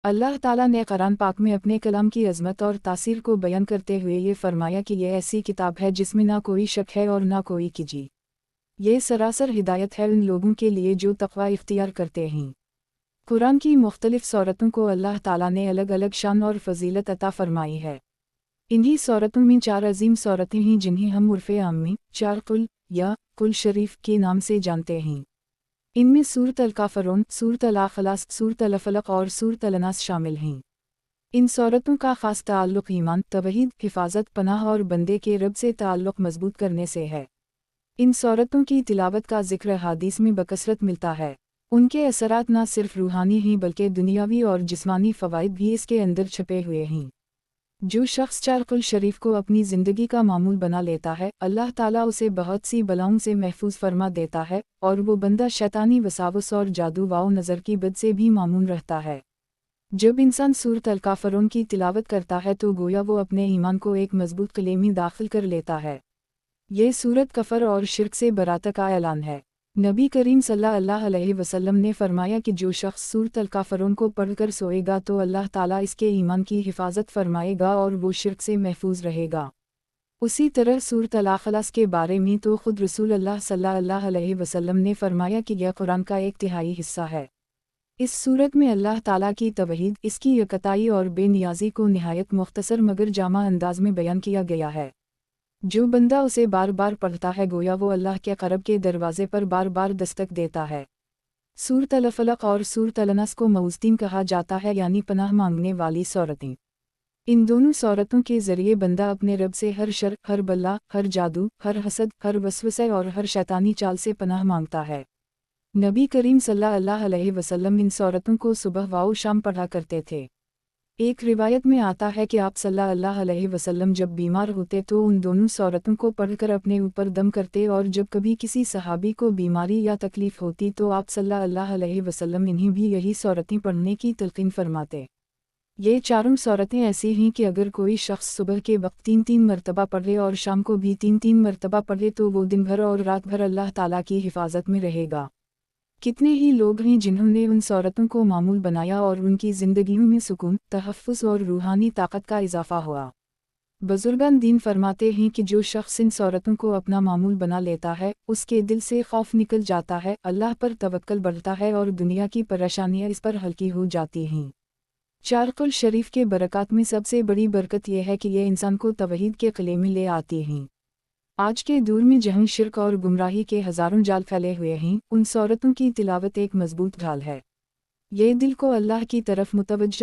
अल्लाह ताला ने कुरान पाक में अपने कलाम की अज़मत और तासीर को बयान करते हुए ये फरमाया कि ये ऐसी किताब है जिसमें ना कोई शक है और ना कोई कीजी। ये सरासर हिदायत है उन लोगों के लिए जो तक़वा इख्तियार करते हैं। कुरान की मुख्तलिफ सूरतों को अल्लाह ताला ने अलग अलग शान और फजीलत अता फरमाई है। इन्हीं सूरतों में 4 अजीम सूरतें हैं जिन्हें हम उर्फ़े आमी 4 कुल या कुल शरीफ के नाम से जानते हैं। इनमें सूरत अल-काफ़िरून, सूरत अल-इख़लास, सूरत अल-फलक और सूरत अल-नास शामिल हैं। इन सूरतों का ख़ास ताल्लुक़ ईमान, तौहीद, हिफाजत, पनाह और बंदे के रब से ताल्लुक़ मज़बूत करने से है। इन सूरतों की तिलावत का ज़िक्र हदीस में बकसरत मिलता है। उनके असरात न सिर्फ रूहानी हैं बल्कि दुनियावी और जिस्मानी फ़वाइद भी इसके अंदर छुपे हुए हैं। जो शख्स 4 कुल शरीफ को अपनी ज़िंदगी का मामूल बना लेता है, अल्लाह ताला उसे बहुत सी बलाओं से महफूज फरमा देता है और वो बंदा शैतानी वसावस और जादू वाओ नज़र की बद से भी मामून रहता है। जब इंसान सूरत अल-काफ़िरून की तिलावत करता है तो गोया वो अपने ईमान को एक मजबूत किले में दाखिल कर लेता है। ये सूरत कफ़र और शिर्क से बरात का ऐलान है। नबी करीम सल्लल्लाहु अलैहि वसल्लम ने फरमाया कि जो शख्स सूरत अल-काफ़िरून को पढ़कर सोएगा तो अल्लाह ताला इसके ईमान की हिफाजत फरमाएगा और वो शिर्क से महफूज रहेगा। उसी तरह सूरत अल-इख़लास के बारे में तो खुद रसूल अल्लाह सल्लल्लाहु अलैहि वसल्लम ने फरमाया कि यह कुरान का एक तिहाई हिस्सा है। इस सूरत में अल्लाह ताला की तौहीद, इसकी यकताई और बेनियाज़ी को निहायत मुख्तसर मगर जामा अंदाज में बयान किया गया है। जो बंदा उसे बार बार पढ़ता है गोया वो अल्लाह के क़रब के दरवाज़े पर बार बार दस्तक देता है। सूरत अल-फलक और सूरत अल-नास को मऊज़तीन कहा जाता है, यानी पनाह मांगने वाली सूरतें। इन दोनों सूरतों के ज़रिए बंदा अपने रब से हर शर, हर बला, हर जादू, हर हसद, हर वसवसे और हर शैतानी चाल से पनाह मांगता है। नबी करीम सल्लल्लाहु अलैहि वसल्लम इन सूरतों को सुबह व शाम पढ़ा करते थे। एक रिवायत में आता है कि आप सल्लल्लाहु अलैहि वसल्लम जब बीमार होते तो उन दोनों सूरतों को पढ़कर अपने ऊपर दम करते और जब कभी किसी सहाबी को बीमारी या तकलीफ़ होती तो आप सल्लल्लाहु अलैहि वसल्लम इन्हें भी यही सूरतें पढ़ने की तलक़ीन फरमाते। ये चारों सूरतें ऐसी हैं कि अगर कोई शख्स सुबह के वक्त 3-3 मरतबा पढ़े और शाम को भी 3-3 मरतबा पढ़े तो वो दिन भर और रात भर अल्लाह ताला की हिफाजत में रहेगा। कितने ही लोग हैं जिन्होंने उन सूरतों को मामूल बनाया और उनकी ज़िंदगियों में सुकून, तहफ़्फ़ुज़ और रूहानी ताकत का इजाफ़ा हुआ। बुज़ुर्गान दीन फरमाते हैं कि जो शख्स इन सूरतों को अपना मामूल बना लेता है, उसके दिल से खौफ निकल जाता है, अल्लाह पर तवक्कल बढ़ता है और दुनिया की परेशानियाँ इस पर हल्की हो जाती हैं। 4 कुल शरीफ के बरक़ात में सबसे बड़ी बरकत यह है कि ये इंसान को तौहीद के क़िले में ले आती हैं। आज के दौर में जहाँ शिर्क और गुमराही के हज़ारों जाल फैले हुए हैं, उन सूरतों की तिलावत एक मजबूत ढाल है। ये दिल को अल्लाह की तरफ मुतवज्जह